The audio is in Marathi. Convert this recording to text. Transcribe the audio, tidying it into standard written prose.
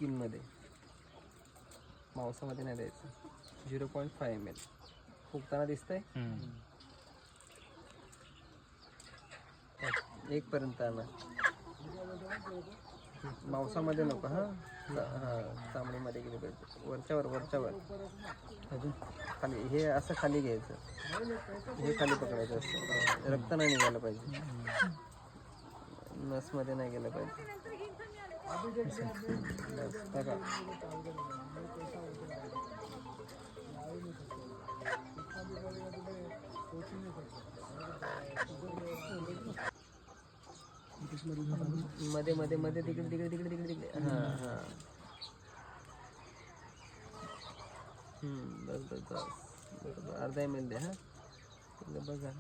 स्किनमध्ये, मांसामध्ये नाही द्यायचं. 0.5 ml फुगताना दिसतंय. 1 पर्यंत आणा. मांसामध्ये नको. चामडीमध्ये गेले पाहिजे. वरच्यावर अजून खाली. हे असं खाली घ्यायचं, हे खाली पकडायचं असतं. रक्त नाही निघालं पाहिजे, नसमध्ये नाही गेलं पाहिजे. बस बघा. मध्ये मध्ये मध्ये तिकडे. बस अर्धा ml द्या. बघा